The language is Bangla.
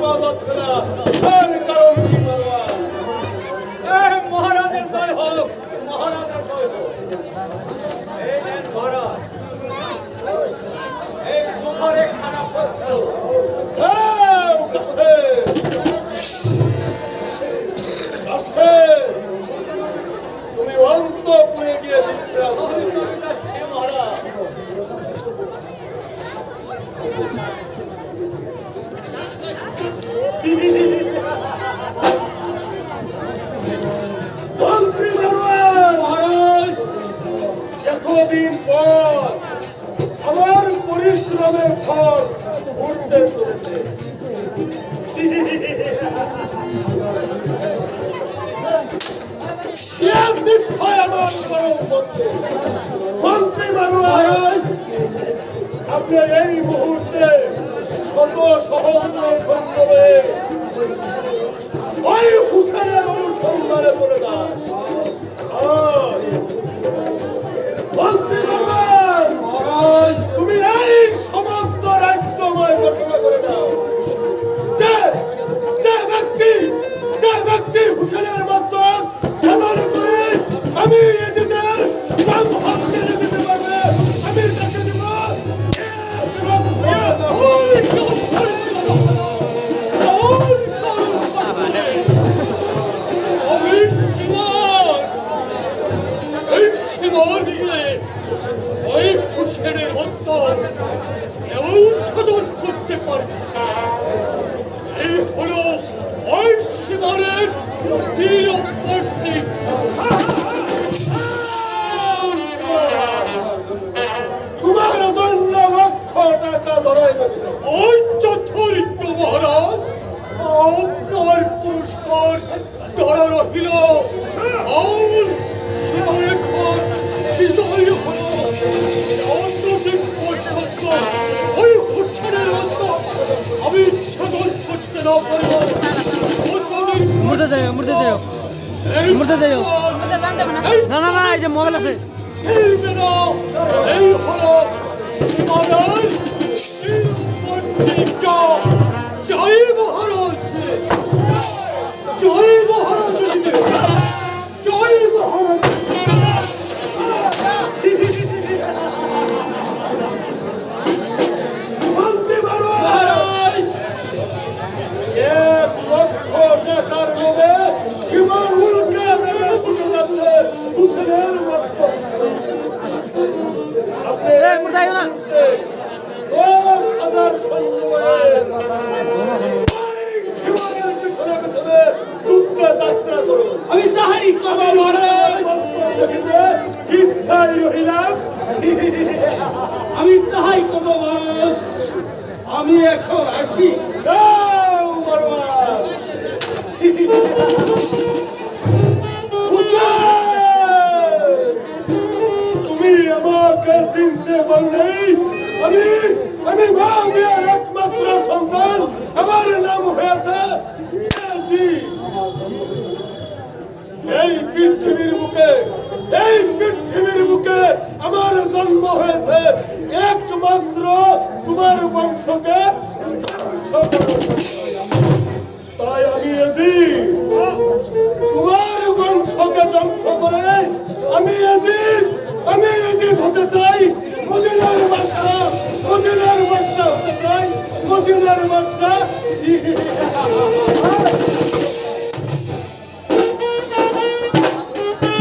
পাওয়া যাচ্ছে না, তার কারণ কি বলবা? মহারাজের জয় হোক, মহারাজের জয় হোক। এই নেন মহারাজ, এই তোমার একখানা পত্র। তুমি অন্তপুরে গিয়ে বিশ্রাম যাচ্ছে মহারাজ। মন্ত্রী মহারাজ, এতদিন পর আমার পরিশ্রমের ফল উঠতে চলেছে। মন্ত্রী মহারাজ, আপনি এই মুহূর্তে শত সহস্র সৈন্যে ওই হুসেনের অনুসন্ধানে চলে যান। মন্ত্রী মহারাজ, তুমি এই সমস্ত রাজ্যময় ঘোষণা করে দাও যে ব্যক্তি হুসেনের মস্তক সাধন করে আমি এদের নাম হত্যা দিতে পারবে, আমি তাকে দেব। ওই হুসেনের মস্তক এমন সাধন করতে পারে, এই হলো ওই সীমানের তীরবর্তী। তোমার জন্য লক্ষ টাকা ধরাই যাবে। ওই চতুরিত মহারাজ, আপনার পুরস্কার ধরা রহিল। আর সীমানের ঘর বিজয় হল। অন্যদিন পর্যন্ত ওই হুসেনের মস্তক আমি সাধন করতে না পারব। মুর্দে যাও, মুর্দে যাও, মুর্দে যাও। না না না, এই যে মোবাইল আছে। এই হলো সীমানার তীরবর্তীটা। জয় মহারাজ, জয় মহারাজ, জয় মহারাজ। মন্ত্রী মহারাজ, 1 লক্ষ টাকার লোভে সীমার উল্টে মেরে ফুটে যাচ্ছে হুসেনের মস্তক। আপনি এই মুর্দে আইও না। 10,000 সৈন্য সীমানের পিছনে পিছনে যুদ্ধে যাত্রা করুন। আমি তাহাই করব মহারাজ, ইচ্ছাই রহিলাম। আমি তাহাই করব মহারাজ। আমি এখন আসি। যাও মারওয়ান। হুসেন, তুমি আমাকে চিনতে পারলে? আমি মা মিয়ার একমাত্র সন্তান। আমার নাম হয়েছে ইয়াজিদ। এই পৃথিবীর বুকে আমার জন্ম হয়েছে একমাত্র তোমার বংশকে ধ্বংস করার জন্য। তাই আমি ইয়াজিদ, তোমার বংশকে ধ্বংস করে আমি ইয়াজিদ হতে চাই। মদিনার বাদশা হতে চাই, মদিনার বাদশা।